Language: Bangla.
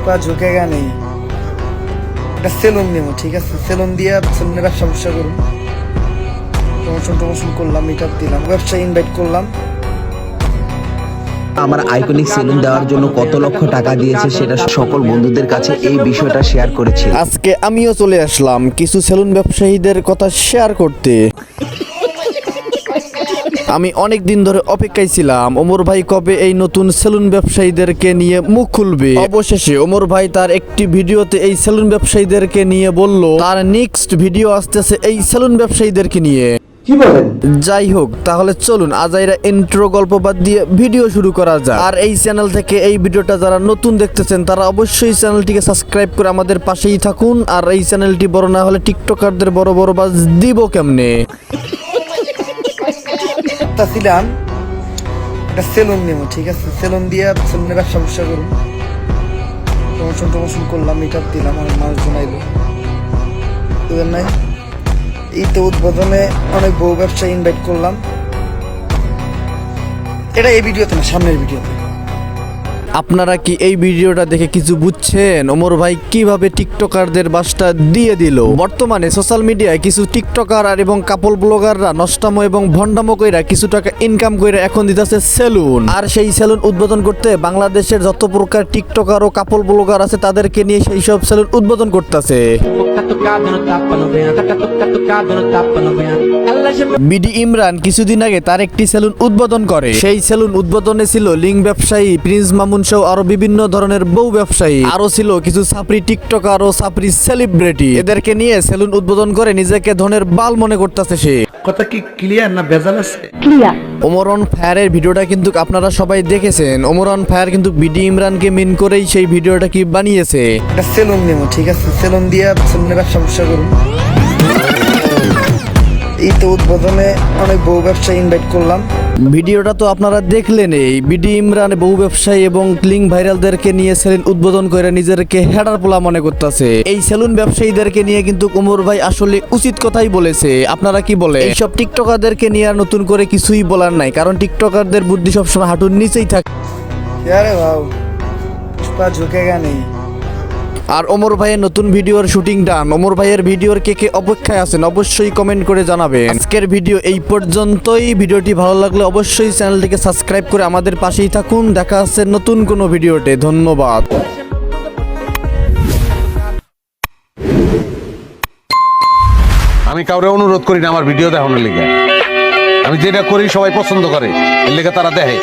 পা ঝুঁকেগা নেই, একটা সেলুন নেবো, ঠিক আছে? সেলুন দিয়ে সেলুনের ব্যবসা করুন, প্রমোশন করলাম, মিটআপ দিলাম, ব্যবসা ইনভাইট করলাম। আমার আইকনিক সেলুন দেওয়ার জন্য কত লক্ষ টাকা দিয়েছে সেটা সকল বন্ধুদের কাছে এই বিষয়টা শেয়ার করেছি। আজকে আমিও চলে আসলাম কিছু সেলুন ব্যবসায়ীদের কথা শেয়ার করতে। আমি অনেক দিন ধরে অপেক্ষায় ছিলাম ওমর ভাই কবে এই নতুন সেলুন ব্যবসায়ীদেরকে নিয়ে মুখ খুলবে। অবশেষে ওমর ভাই তার একটি ভিডিওতে এই সেলুন ব্যবসায়ীদেরকে নিয়ে বলল তার নেক্সট ভিডিও আসতেছে এই সেলুন ব্যবসায়ীদেরকে নিয়ে। কি বলেন? যাই হোক, তাহলে চলুন আজাইরা ইন্ট্রো গল্প বাদ দিয়ে ভিডিও শুরু করা যাক। আর এই চ্যানেল থেকে এই ভিডিওটা যারা নতুন দেখতেছেন তারা অবশ্যই চ্যানেলটিকে সাবস্ক্রাইব করে আমাদের পাশেই থাকুন। আর এই চ্যানেলটি বড় না হলে টিকটকারদের বড় বড় বাজ দিব কেমনে। ছিলাম একটা সেলুন নেবো, ঠিক আছে? সেলুন দিয়ে সেলুনের ব্যবসা করুন, প্রমোশন করলাম, মিটআপ দিলাম, অনেক মানুষজন আইলো। নাই এই তো উদ্বোধনে অনেক বউ ব্যবসা ইনভাইট করলাম। এটা এই ভিডিওতে না, সামনের ভিডিওতে। আপনারা কি এই ভিডিওটা দেখে কিছু বুঝছেন? ওমর ভাই কিভাবে টিকটকারদের বাসটা দিয়ে দিল। বর্তমানে সোশ্যাল মিডিয়ায় কিছু টিকটকার আর এবং কাপল ব্লগাররা নষ্টামো এবং ভণ্ডামো কইরা কিছু টাকা ইনকাম কইরা এখন দিতেছে সেলুন। আর সেই সেলুন উদ্বোধন করতে বাংলাদেশের যত প্রকার টিকটকার ও কাপল ব্লগার আছে তাদেরকে নিয়ে সেই সব সেলুন উদ্বোধন করতেছে। বিডি ইমরান কিছুদিন আগে তার একটি সেলুন উদ্বোধন করে। সেই সেলুন উদ্বোধনে ছিল লিঙ্ক ব্যবসায়ী প্রিন্স মামুন সহ আরো বিভিন্ন ধরনের বউ ব্যবসায়ী, আরো ছিল কিছু সাপরি টিকটকার ও সাপরি সেলিব্রিটি। এদেরকে নিয়ে সেলুন উদ্বোধন করে নিজেকে ধনের বাল মনে করতেছে সে। কথা কি ক্লিয়ার না ভেজাল আছে? ওমর অন ফায়ারের ভিডিওটা কিন্তু আপনারা সবাই দেখেছেন। ওমর অন ফায়ার কিন্তু বিডি ইমরানকে মিন করেই সেই ভিডিওটা কি বানিয়েছে। একটা সেলুন নেবো, ঠিক আছে? সেলুন দিয়ে সেলুনের ব্যবসা করুন। এই তো উদ্বোধনে অনেক বউ ব্যবসা ইনভাইট করলাম। ভিডিওটা তো আপনারা দেখলেন। এই বিডি ইমরান বউ ব্যবসায়ী এবং লিঙ্ক ভাইরালদেরকে নিয়ে সেলুন উদ্বোধন করে নিজেকে হেডার পোলা মনে করতেছে। এই সেলুন ব্যবসায়ীদেরকে নিয়ে কিন্তু ওমর ভাই আসলে উচিত কথাই বলেছে। আপনারা কি বলে? এইসব টিকটকারদেরকে নিয়ে আর নতুন করে কিছুই বলার নাই, কারণ টিকটকারদের বুদ্ধি সবসময় হাঁটুর নিচেই থাকে। আরে ভাও পা ঝুঁকেগা নেই। আর ওমর ভাইয়ের নতুন ভিডিওর শুটিং ডান। ওমর ভাইয়ের ভিডিওর কে কে অপেক্ষায় আছেন অবশ্যই কমেন্ট করে জানাবেন। আজকের ভিডিও এই পর্যন্তই। ভিডিওটি ভালো লাগলে অবশ্যই চ্যানেলটিকে সাবস্ক্রাইব করে আমাদের পাশেই থাকুন। দেখা হচ্ছে নতুন কোনো ভিডিওতে। ধন্যবাদ। আমি কাউরে অনুরোধ করি না আমার ভিডিও দেখানোর লিগে। আমি যেটা করি সবাই পছন্দ করে, এর লিগে তারা দেখে।